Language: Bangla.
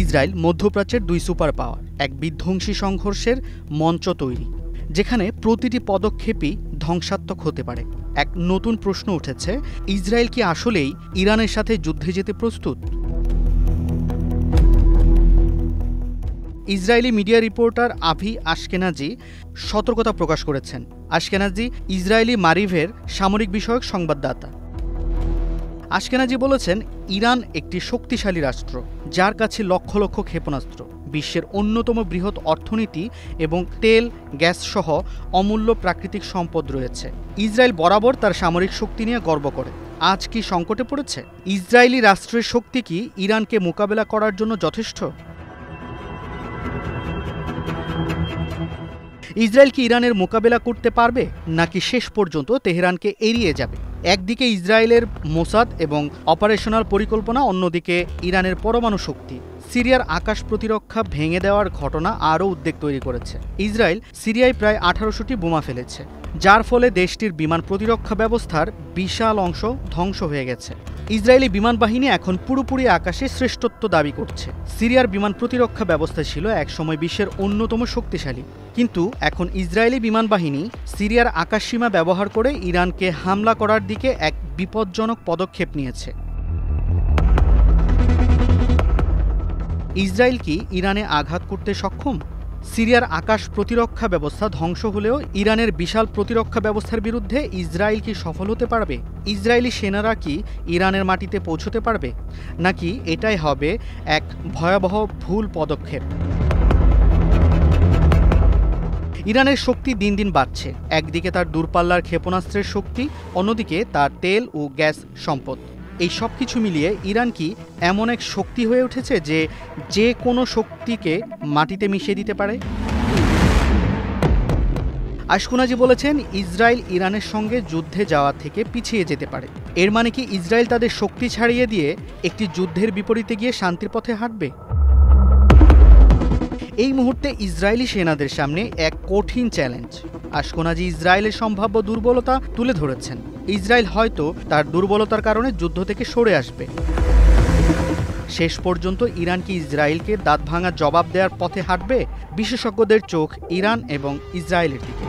ইসরায়েল মধ্যপ্রাচ্যের দুই সুপার পাওয়ার এক বিধ্বংসী সংঘর্ষের মঞ্চ তৈরি, যেখানে প্রতিটি পদক্ষেপই ধ্বংসাত্মক হতে পারে। এক নতুন প্রশ্ন উঠেছে, ইসরায়েল কি আসলেই ইরানের সাথে যুদ্ধে যেতে প্রস্তুত? ইসরায়েলি মিডিয়া রিপোর্টার আভি আশকেনাজি সতর্কতা প্রকাশ করেছেন। আশকেনাজি ইসরায়েলি মারিভের সামরিক বিষয়ক সংবাদদাতা। আশকেনাজি বলেছেন, ইরান একটি শক্তিশালী রাষ্ট্র, যার কাছে লক্ষ লক্ষ ক্ষেপণাস্ত্র, বিশ্বের অন্যতম বৃহৎ অর্থনীতি এবং তেল গ্যাস সহ অমূল্য প্রাকৃতিক সম্পদ রয়েছে। ইসরায়েল বরাবর তার সামরিক শক্তি নিয়ে গর্ব করে। আজ কি সংকটে পড়েছে? ইসরায়েলি রাষ্ট্রের শক্তি কি ইরানকে মোকাবেলা করার জন্য যথেষ্ট? ইসরায়েল কি ইরানের মোকাবেলা করতে পারবে, নাকি শেষ পর্যন্ত তেহরানকে এড়িয়ে যাবে? একদিকে ইসরায়েলের মোসাদ এবং অপারেশনাল পরিকল্পনা, অন্যদিকে ইরানের পরমাণু শক্তি। সিরিয়ার আকাশ প্রতিরক্ষা ভেঙে দেওয়ার ঘটনা আরও উদ্বেগ তৈরি করেছে। ইসরায়েল সিরিয়ায় প্রায় 1800টি বোমা ফেলেছে, যার ফলে দেশটির বিমান প্রতিরক্ষা ব্যবস্থার বিশাল অংশ ধ্বংস হয়ে গেছে। ইসরায়েলি বিমান বাহিনী এখন পুরোপুরি আকাশে শ্রেষ্ঠত্ব দাবি করছে। সিরিয়ার বিমান প্রতিরক্ষা ব্যবস্থা ছিল একসময় বিশ্বের অন্যতম শক্তিশালী, কিন্তু এখন ইসরায়েলি বিমান বাহিনী সিরিয়ার আকাশসীমা ব্যবহার করে ইরানকে হামলা করার দিকে এক বিপজ্জনক পদক্ষেপ নিয়েছে। ইসরায়েল কি ইরানে আঘাত করতে সক্ষম? সিরিয়ার আকাশ প্রতিরক্ষা ব্যবস্থা ধ্বংস হলেও ইরানের বিশাল প্রতিরক্ষা ব্যবস্থার বিরুদ্ধে ইসরায়েল কি সফল হতে পারবে? ইসরায়েলি সেনারা কি ইরানের মাটিতে পৌঁছতে পারবে, নাকি এটাই হবে এক ভয়াবহ ভুল পদক্ষেপ? ইরানের শক্তি দিন দিন বাড়ছে। একদিকে তার দূরপাল্লার ক্ষেপণাস্ত্রের শক্তি, অন্যদিকে তার তেল ও গ্যাস সম্পদ। এই সব কিছু মিলিয়ে ইরান কি এমন এক শক্তি হয়ে উঠেছে যে কোনো শক্তিকে মাটিতে মিশিয়ে দিতে পারে? আশকেনাজি বলেছেন, ইসরায়েল ইরানের সঙ্গে যুদ্ধে যাওয়া থেকে পিছিয়ে যেতে পারে। এর মানে কি ইসরায়েল তাদের শক্তি ছাড়িয়ে দিয়ে একটি যুদ্ধের বিপরীতে গিয়ে শান্তির পথে হাঁটবে? এই মুহূর্তে ইসরায়েলি সেনাদের সামনে এক কঠিন চ্যালেঞ্জ। আশকেনাজি ইসরায়েলের সম্ভাব্য দুর্বলতা তুলে ধরেছেন। ইসরায়েল হয়তো তার দুর্বলতার কারণে যুদ্ধ থেকে সরে আসবে। শেষ পর্যন্ত ইরান কি ইসরায়েলকে দাঁত ভাঙা জবাব দেওয়ার পথে হাঁটবে? বিশেষজ্ঞদের চোখ ইরান এবং ইসরায়েলের দিকে।